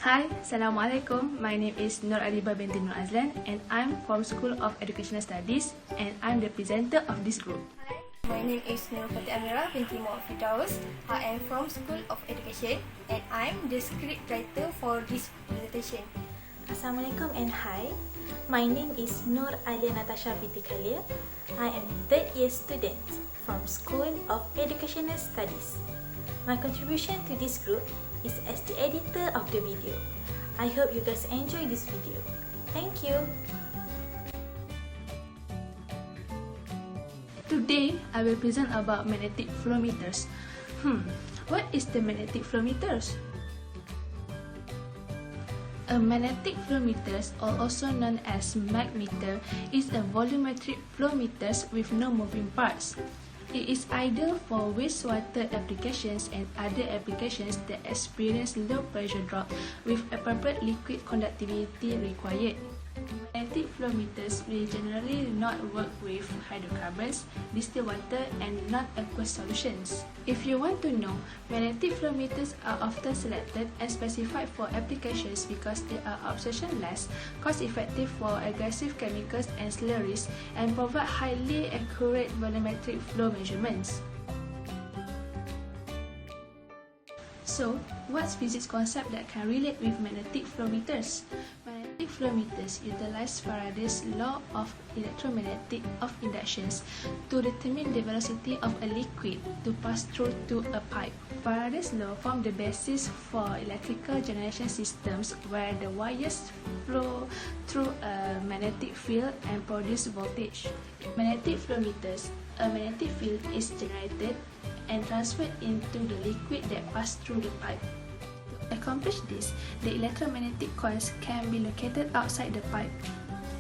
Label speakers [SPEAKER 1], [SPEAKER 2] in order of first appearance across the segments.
[SPEAKER 1] Hi, Assalamualaikum. My name is Nur Aliba binti Nur Azlan and I'm from School of Educational Studies and I'm the presenter of this group.
[SPEAKER 2] Hi, my name is Nur Amira binti Muhammad Firdaus. I am from School of Education and I'm the script writer for this presentation.
[SPEAKER 3] Assalamualaikum and hi. My name is Nur Alia Natasha binti Khalil. I am third year student from School of Educational Studies. My contribution to this group is as the editor of the video. I hope you guys enjoy this video. Thank you.
[SPEAKER 1] Today, I will present about magnetic flow meters. What is the magnetic flow meters? A magnetic flow meter, or also known as mag meter, is a volumetric flow meter with no moving parts. It is ideal for wastewater applications and other applications that experience low pressure drop with appropriate liquid conductivity required. Magnetic flow meters will generally not work with hydrocarbons, distilled water, and non-aqueous solutions. If you want to know, magnetic flow meters are often selected and specified for applications because they are absorption-less, cost-effective for aggressive chemicals and slurries, and provide highly accurate volumetric flow measurements. So, what's physics concept that can relate with magnetic flow meters? Magnetic flow meters utilize Faraday's law of electromagnetic of inductions to determine the velocity of a liquid to pass through to a pipe. Faraday's law formed the basis for electrical generation systems where the wires flow through a magnetic field and produce voltage. Magnetic flow meters, a magnetic field is generated and transferred into the liquid that passed through the pipe. To accomplish this, the electromagnetic coils can be located outside the pipe.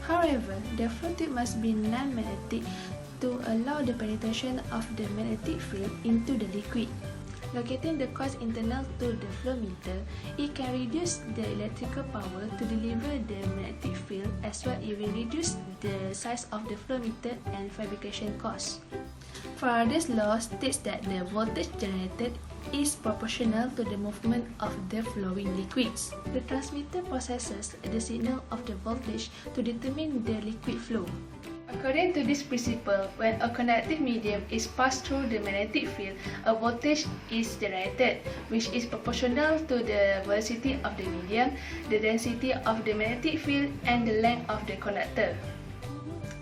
[SPEAKER 1] However, the flow tube must be non-magnetic to allow the penetration of the magnetic field into the liquid. Locating the coils internal to the flow meter, it can reduce the electrical power to deliver the magnetic field, as well it will reduce the size of the flow meter and fabrication costs. Faraday's law states that the voltage generated is proportional to the movement of the flowing liquids. The transmitter processes the signal of the voltage to determine the liquid flow. According to this principle, when a conductive medium is passed through the magnetic field, a voltage is generated, which is proportional to the velocity of the medium, the density of the magnetic field, and the length of the conductor.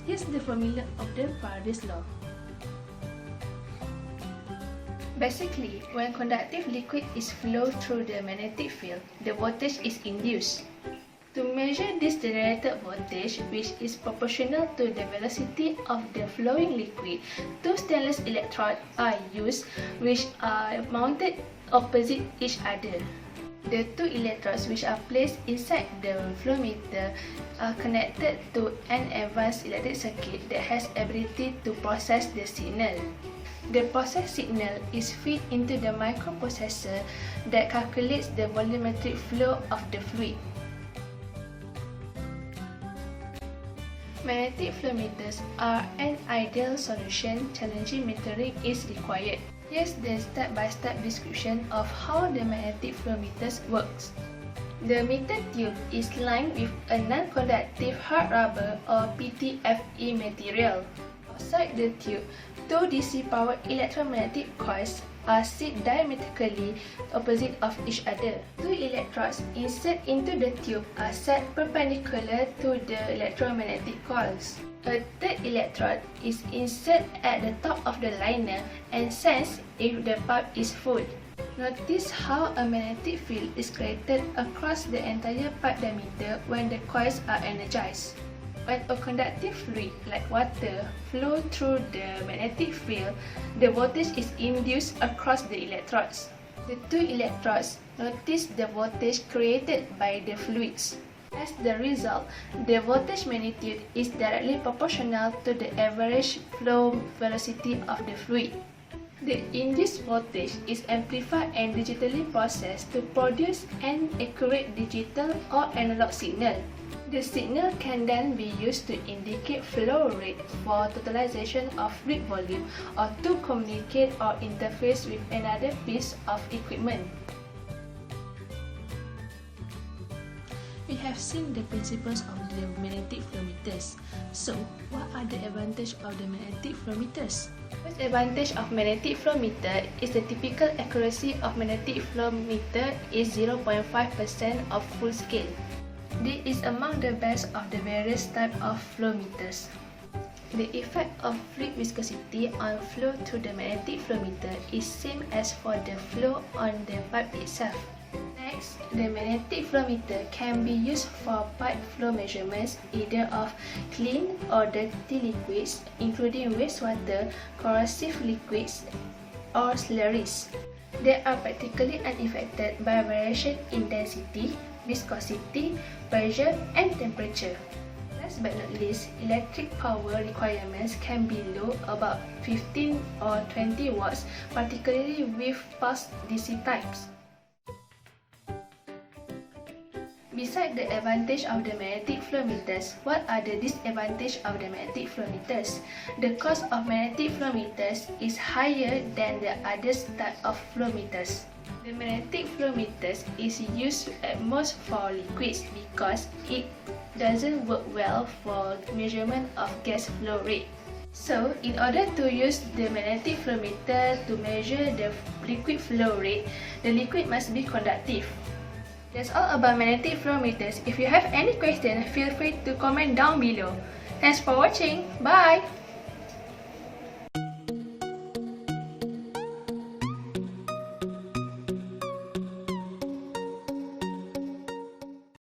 [SPEAKER 1] Here's the formula of the Faraday's law. Basically, when conductive liquid is flowed through the magnetic field, the voltage is induced. To measure this generated voltage, which is proportional to the velocity of the flowing liquid, two stainless electrodes are used, which are mounted opposite each other. The two electrodes which are placed inside the flow meter are connected to an advanced electric circuit that has ability to process the signal. The processed signal is fed into the microprocessor that calculates the volumetric flow of the fluid. Magnetic flow meters are an ideal solution. Challenging metering is required. Here's the step-by-step description of how the magnetic flow meters works. The meter tube is lined with a non-conductive hard rubber or PTFE material. Outside the tube, two DC-powered electromagnetic coils are set diametrically opposite of each other. Two electrodes inserted into the tube are set perpendicular to the electromagnetic coils. A third electrode is inserted at the top of the liner and sensed if the pipe is full. Notice how a magnetic field is created across the entire pipe diameter when the coils are energized. When a conductive fluid, like water, flows through the magnetic field, the voltage is induced across the electrodes. The two electrodes notice the voltage created by the fluids. As the result, the voltage magnitude is directly proportional to the average flow velocity of the fluid. The induced voltage is amplified and digitally processed to produce an accurate digital or analog signal. The signal can then be used to indicate flow rate for totalization of fluid volume or to communicate or interface with another piece of equipment. have seen the principles of the magnetic flow meters. So, what are the advantages of the magnetic flow meters? First advantage of magnetic flow meter is the typical accuracy of magnetic flow meter is 0.5% of full scale. This is among the best of the various type of flow meters. The effect of fluid viscosity on flow to the magnetic flow meter is same as for the flow on the pipe itself. Next, the magnetic flow meter can be used for pipe flow measurements either of clean or dirty liquids, including wastewater, corrosive liquids, or slurries. They are practically unaffected by variation in density, viscosity, pressure, and temperature. Last but not least, electric power requirements can be low, about 15 or 20 watts, particularly with fast DC types. Besides the advantage of the magnetic flow meters, what are the disadvantages of the magnetic flow meters? The cost of magnetic flow meters is higher than the other type of flow meters. The magnetic flow meters is used at most for liquids because it doesn't work well for measurement of gas flow rate. So, in order to use the magnetic flow meter to measure the liquid flow rate, the liquid must be conductive. That's all about magnetic flow meters. If you have any question, feel free to comment down below. Thanks for watching. Bye!